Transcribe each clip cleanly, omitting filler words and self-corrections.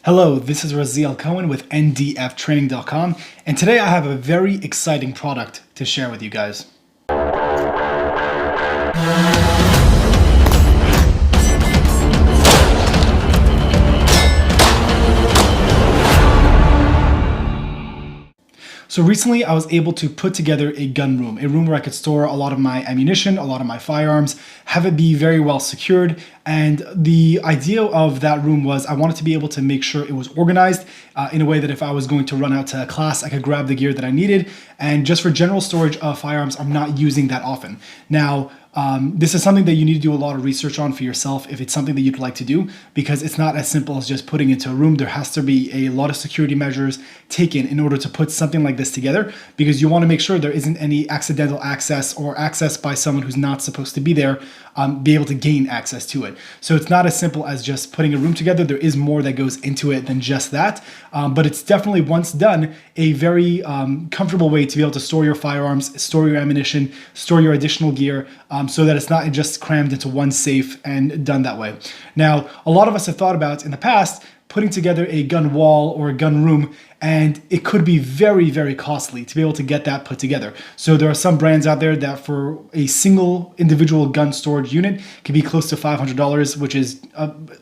Hello, this is Raziel Cohen with ndftraining.com, and today I have a very exciting product to share with you guys. So recently I was able to put together a gun room, a room where I could store a lot of my ammunition, a lot of my firearms, have it be very well secured. And the idea of that room was I wanted to be able to make sure it was organized in a way that if I was going to run out to a class, I could grab the gear that I needed. And just for general storage of firearms, I'm not using that often. Now, this is something that you need to do a lot of research on for yourself if it's something that you'd like to do, because it's not as simple as just putting it into a room. There has to be a lot of security measures taken in order to put something like this together, because you want to make sure there isn't any accidental access or access by someone who's not supposed to be there, be able to gain access to it. So it's not as simple as just putting a room together. There is more that goes into it than just that, but it's definitely, once done, a very comfortable way to be able to store your firearms, store your ammunition, store your additional gear, so that it's not just crammed into one safe and done that way. Now, a lot of us have thought about in the past putting together a gun wall or a gun room, and it could be very, very costly to be able to get that put together. So there are some brands out there that for a single individual gun storage unit can be close to $500, which is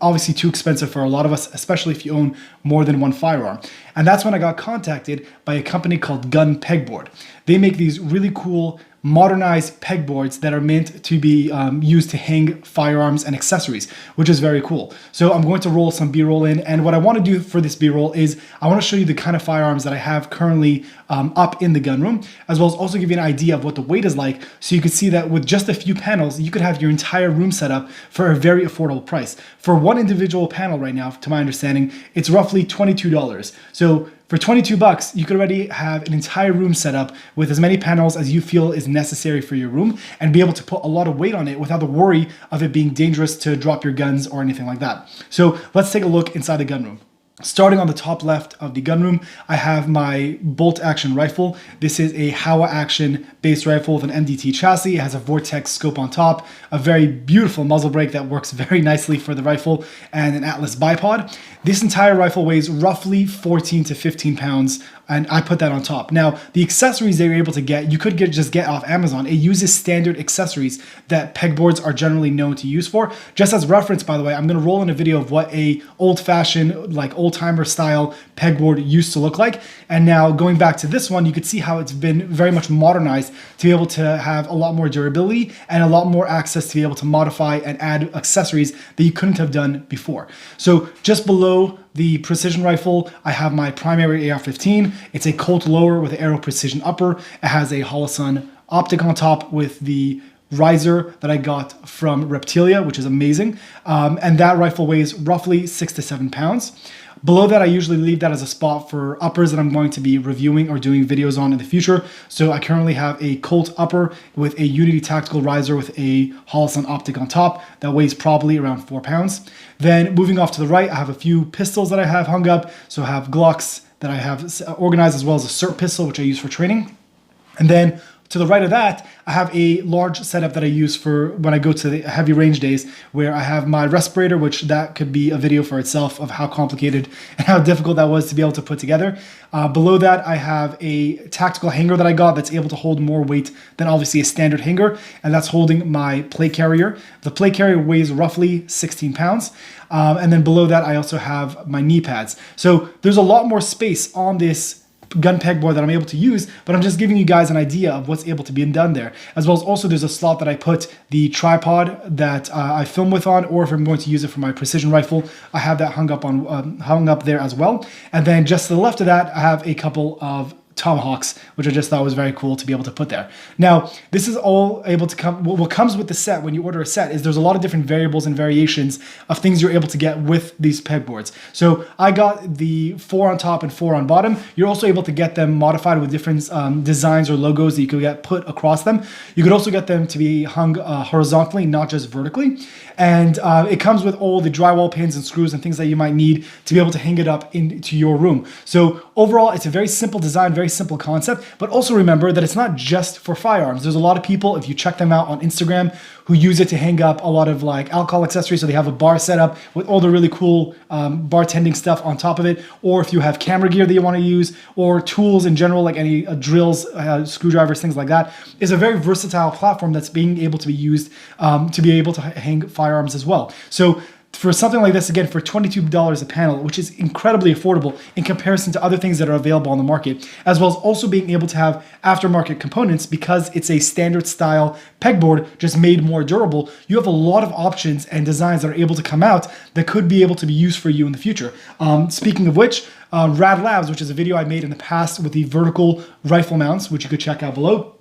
obviously too expensive for a lot of us, especially if you own more than one firearm. And that's when I got contacted by a company called Pegboard. They make these really cool modernized pegboards that are meant to be used to hang firearms and accessories, which is very cool. So I'm going to roll some B-roll in, and what I want to do for this B-roll is I want to show you the kind of firearms that I have currently up in the gun room, as well as also give you an idea of what the weight is like, so you can see that with just a few panels, you could have your entire room set up for a very affordable price. For one individual panel right now, to my understanding, it's roughly $22. So for 22 bucks, you could already have an entire room set up with as many panels as you feel is necessary for your room, and be able to put a lot of weight on it without the worry of it being dangerous to drop your guns or anything like that. So let's take a look inside the gun room. Starting on the top left of the gun room, I have my bolt action rifle. This is a Howa action based rifle with an MDT chassis. It has a Vortex scope on top, a very beautiful muzzle brake that works very nicely for the rifle, and an Atlas bipod. This entire rifle weighs roughly 14 to 15 pounds, and I put that on top. Now, the accessories that you're able to get, you could just get off Amazon. It uses standard accessories that pegboards are generally known to use for. Just as reference, by the way, I'm gonna roll in a video of what a old-fashioned, like old-timer style pegboard used to look like. And now going back to this one, you could see how it's been very much modernized to be able to have a lot more durability and a lot more access to be able to modify and add accessories that you couldn't have done before. So just below the precision rifle, I have my primary AR-15. It's a Colt lower with an Aero Precision upper. It has a Holosun optic on top with the riser that I got from Reptilia, which is amazing. And that rifle weighs roughly 6 to 7 pounds. Below that, I usually leave that as a spot for uppers that I'm going to be reviewing or doing videos on in the future. So I currently have a Colt upper with a Unity tactical riser with a Holosun optic on top that weighs probably around 4 pounds. Then moving off to the right, I have a few pistols that I have hung up. So I have Glocks that I have organized, as well as a SIRT pistol, which I use for training. And then to the right of that, I have a large setup that I use for when I go to the heavy range days, where I have my respirator, which that could be a video for itself of how complicated and how difficult that was to be able to put together. Below that, I have a tactical hanger that I got that's able to hold more weight than obviously a standard hanger, and that's holding my plate carrier. The plate carrier weighs roughly 16 pounds. And then below that, I also have my knee pads. So there's a lot more space on this gun pegboard that I'm able to use, but I'm just giving you guys an idea of what's able to be done there. As well as also there's a slot that I put the tripod that I film with on, or if I'm going to use it for my precision rifle, I have that hung up there as well. And then just to the left of that, I have a couple of tomahawks, which I just thought was very cool to be able to put there. Now, this is all able to come, what comes with the set when you order a set is there's a lot of different variables and variations of things you're able to get with these pegboards. So I got the 4 on top and 4 on bottom. You're also able to get them modified with different designs or logos that you could get put across them. You could also get them to be hung horizontally, not just vertically. And it comes with all the drywall pins and screws and things that you might need to be able to hang it up into your room. So overall, it's a very simple design, very very simple concept, but also remember that it's not just for firearms. There's a lot of people, if you check them out on Instagram, who use it to hang up a lot of like alcohol accessories. So they have a bar set up with all the really cool bartending stuff on top of it. Or if you have camera gear that you want to use, or tools in general, like any drills, screwdrivers, things like that, is a very versatile platform that's being able to be used to be able to hang firearms as well. So for something like this, again, for $22 a panel, which is incredibly affordable in comparison to other things that are available on the market, as well as also being able to have aftermarket components because it's a standard style pegboard just made more durable, you have a lot of options and designs that are able to come out that could be able to be used for you in the future. Speaking of which, Rad Labs, which is a video I made in the past with the vertical rifle mounts, which you could check out below,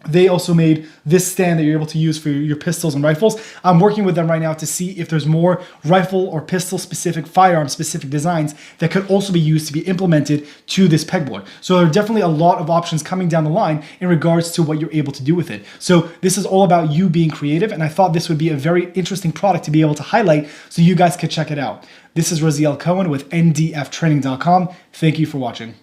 they also made this stand that you're able to use for your pistols and rifles. I'm working with them right now to see if there's more rifle or pistol specific, firearm specific designs that could also be used to be implemented to this pegboard. So there are definitely a lot of options coming down the line in regards to what you're able to do with it. So this is all about you being creative, and I thought this would be a very interesting product to be able to highlight so you guys could check it out. This is Raziel Cohen with ndftraining.com. Thank you for watching.